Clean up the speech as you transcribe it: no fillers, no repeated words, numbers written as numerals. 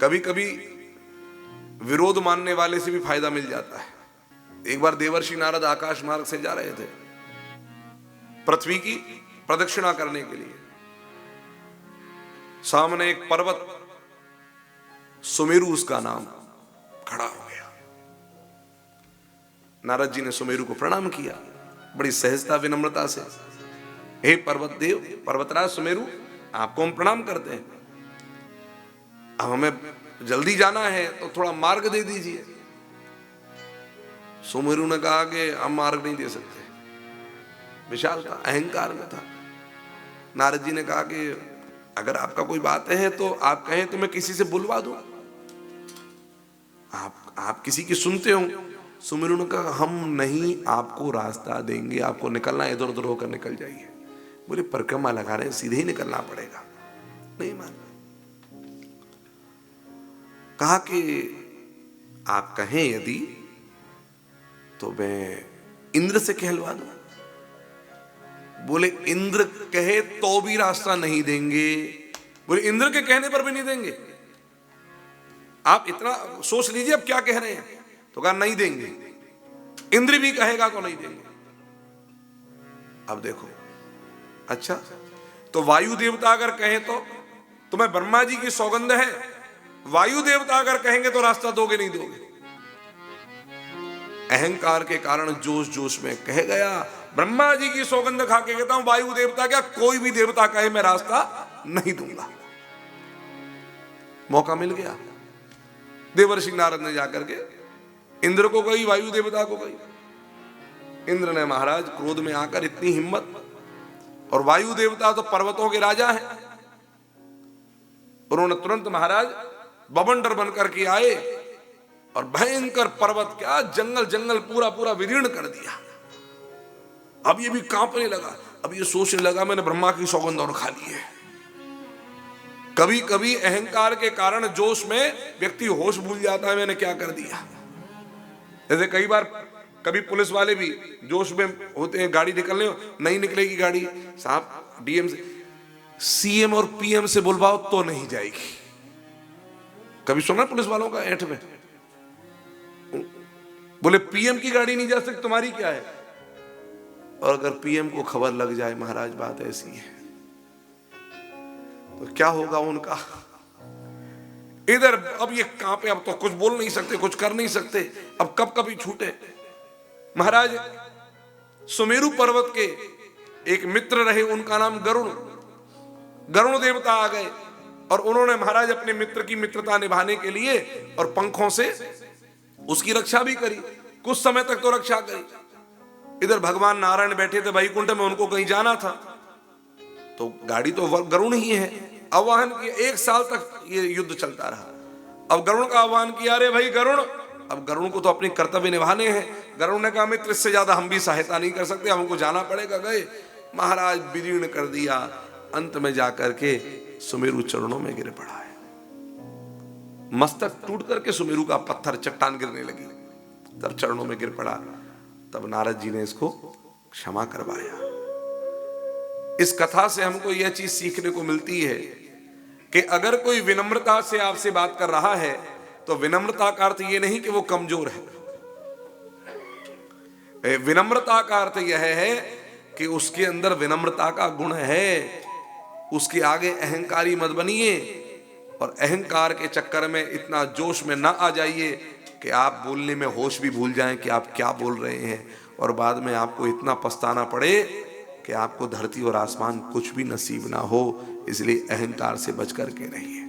कभी कभी विरोध मानने वाले से भी फायदा मिल जाता है। एक बार देवर्षि नारद आकाश मार्ग से जा रहे थे पृथ्वी की प्रदक्षिणा करने के लिए। सामने एक पर्वत सुमेरु उसका नाम खड़ा हो गया। नारद जी ने सुमेरु को प्रणाम किया बड़ी सहजता विनम्रता से। हे पर्वत देव, पर्वतराज सुमेरु, आपको हम प्रणाम करते हैं। अब हमें जल्दी जाना है तो थोड़ा मार्ग दे दीजिए। सुमेरु ने कहा कि हम मार्ग नहीं दे सकते। विशाल था, अहंकार में था। नारद जी ने कहा कि अगर आपका कोई बात है तो आप कहें तो मैं किसी से बुलवा दूं। आप किसी की सुनते हो। सुमेरु ने कहा हम नहीं आपको रास्ता देंगे, आपको निकलना इधर उधर होकर निकल जाइए। बोले परिक्रमा लगा रहे हैं, सीधे ही निकलना पड़ेगा। नहीं मान। कहा कि आप कहें यदि तो मैं इंद्र से कहलवा दूं। बोले इंद्र कहे तो भी रास्ता नहीं देंगे। बोले इंद्र के कहने पर भी नहीं देंगे। आप इतना सोच लीजिए अब क्या कह रहे हैं। तो कहा नहीं देंगे, इंद्र भी कहेगा तो नहीं देंगे। अब देखो, अच्छा तो वायु देवता अगर कहें तो तुम्हें ब्रह्मा जी की सौगंध है, वायु देवता अगर कहेंगे तो रास्ता दोगे नहीं दोगे। अहंकार के कारण जोश जोश में कह गया, ब्रह्मा जी की सौगंध खा के कहता हूं वायु देवता क्या कोई भी देवता कहे मैं रास्ता नहीं दूंगा। मौका मिल गया। देवर्षि नारद ने जाकर के इंद्र को कही, वायु देवता को कही। इंद्र ने महाराज क्रोध में आकर इतनी हिम्मत, और वायु देवता तो पर्वतों के राजा हैं, उन्होंने तुरंत महाराज बवंडर बनकर के आए और भयंकर पर्वत क्या जंगल जंगल पूरा पूरा विदीर्ण कर दिया। अब ये भी कांपने लगा। अब ये सोचने लगा मैंने ब्रह्मा की सौगंध और खा ली है। कभी कभी अहंकार के कारण जोश में व्यक्ति होश भूल जाता है मैंने क्या कर दिया। जैसे कई बार कभी पुलिस वाले भी जोश में होते हैं, गाड़ी निकलने नहीं निकलेगी गाड़ी, साहब डीएम से सीएम और पीएम से बुलवाओ तो नहीं जाएगी। कभी सुना पुलिस वालों का ऐठ में, बोले पीएम की गाड़ी नहीं जा सकती तुम्हारी क्या है। और अगर पीएम को खबर लग जाए महाराज बात ऐसी है तो क्या होगा उनका। इधर अब ये कांपे, अब तो कुछ बोल नहीं सकते, कुछ कर नहीं सकते, अब कब कभी छूटे। महाराज सुमेरु पर्वत के एक मित्र रहे, उनका नाम गरुण। गरुण देवता आ गए और उन्होंने महाराज अपने मित्र की मित्रता निभाने के लिए और पंखों से उसकी रक्षा भी करी। कुछ समय तक तो रक्षा करी। इधर भगवान नारायण बैठे थे वैकुंठ में, उनको कहीं जाना था तो गाड़ी तो गरुण ही है, आह्वान किया। 1 साल तक ये युद्ध चलता रहा। अब गरुण का आह्वान किया, अरे भाई गरुण, अब गरुण को तो अपनी कर्तव्य निभाने हैं। गरुण ने कहा मित्र इससे ज्यादा हम भी सहायता नहीं कर सकते, हमको जाना पड़ेगा। गए महाराज विदीर्ण कर दिया। अंत में जाकर के सुमेरु चरणों में गिर पड़ा है। मस्तक टूट करके सुमेरु का पत्थर चट्टान गिरने लगी, तब चरणों में गिर पड़ा। तब नारद जी ने इसको क्षमा करवाया। इस कथा से हमको यह चीज सीखने को मिलती है कि अगर कोई विनम्रता से आपसे बात कर रहा है तो विनम्रता का अर्थ यह नहीं कि वो कमजोर है। विनम्रता का अर्थ यह है कि उसके अंदर विनम्रता का गुण है। उसके आगे अहंकारी मत बनिए और अहंकार के चक्कर में इतना जोश में ना आ जाइए कि आप बोलने में होश भी भूल जाएं कि आप क्या बोल रहे हैं, और बाद में आपको इतना पछताना पड़े कि आपको धरती और आसमान कुछ भी नसीब ना हो। इसलिए अहंकार से बच करके रहिए।